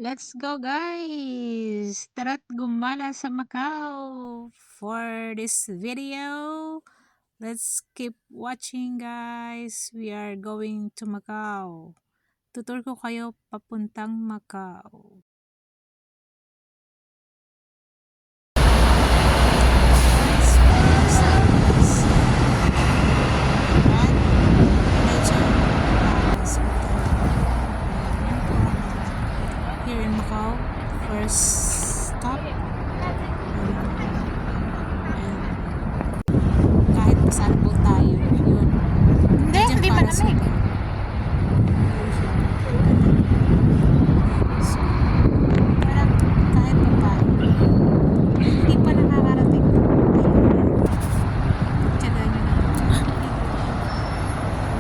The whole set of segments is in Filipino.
Let's go guys! Tara't gumala sa Macau! For this video, let's keep watching guys. We are going to Macau. Tutur ko kayo papuntang Macau. Here in Macau, first stop. And kahit saan po tayo, yun. Hindi malamig. So, parang kahit pa paano, hindi pa nakakarating. Tsaka nyo na.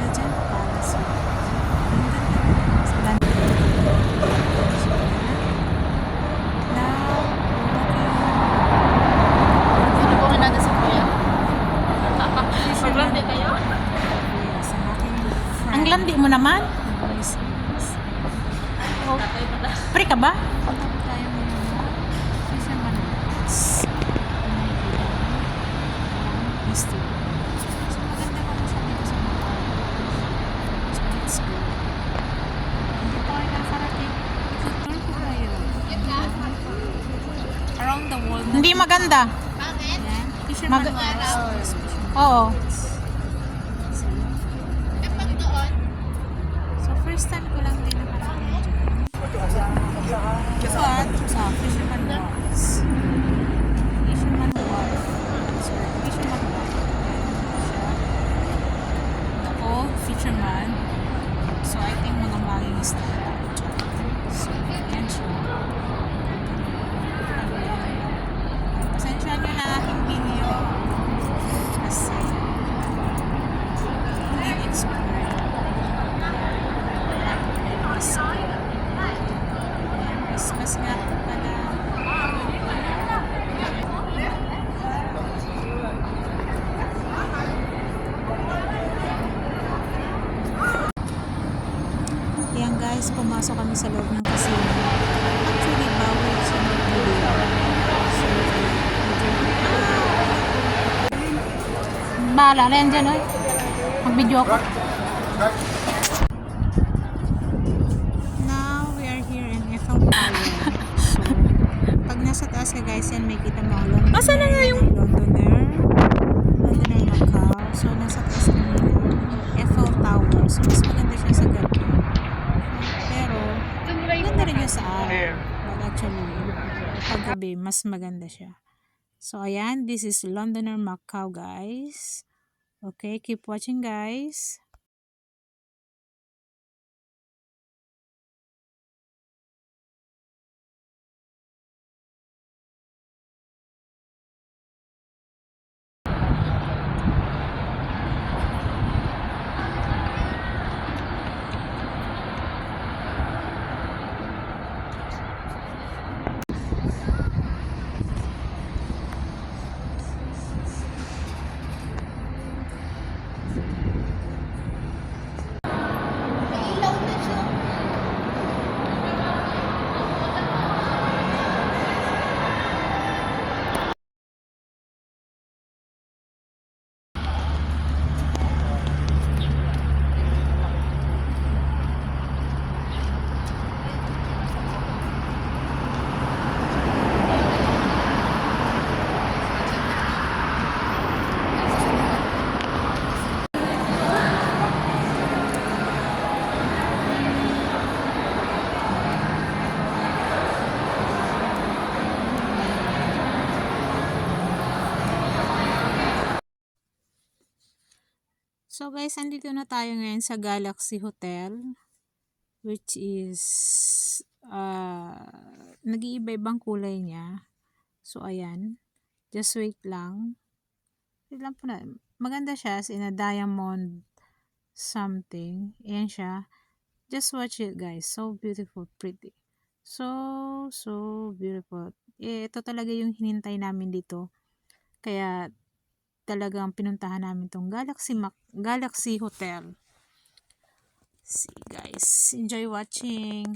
Legend Palace. Ang ganda. Subukin natin sa kuya. Maglandi kayo? Yes, ang aking friend. Ang landi mo naman? Oh, Pre ka ba? tayo ngayon. Fisherman Wharves. History. So, maganda pa siya dito sa Macau. So, let's go. Hindi pa kayo nakarating. Itutur ko kayo. Around the world. Hindi maganda. Yan. Fisherman Wharves. Oo. So, first time ko lang din nakarating dyan. So, sa Fisherman Wharves. Fisherman Wharf. So, Fisherman Wharf. The old fisherman. So, I think mga maging style. So, yan siya. Pasensya nyo na aking video. Kasi, hindi explore. Christmas nga po pala. Yan guys, pumasok kami sa loob ng casino. Actually, bawal siya mag-video. So, Bahala na yan dyan, oy. Mag-video ako. now, we are here in Eiffel Tower. So, pag nasa taas ka guys, yan may kita mo ang Londoner. Asan na nga yung... Londoner Macau. So, nasa taas kami ng Eiffel Tower. So, mas maganda siya sa gabi. Pero, maganda rin niya sa araw. But actually, pag gabi, mas maganda siya. So, ayan. This is Londoner Macau, guys. Okay, keep watching, guys. So guys, andito na tayo ngayon sa Galaxy Hotel, which is nag-iiba-ibang kulay niya. So ayan, just wait lang. Wait lang po na. Maganda siya, as in a diamond something. Ayan siya. Just watch it guys. So beautiful, pretty. So beautiful. Ito talaga yung hinintay namin dito. Kaya talagang pinuntahan namin tong Galaxy Hotel. See guys, enjoy watching.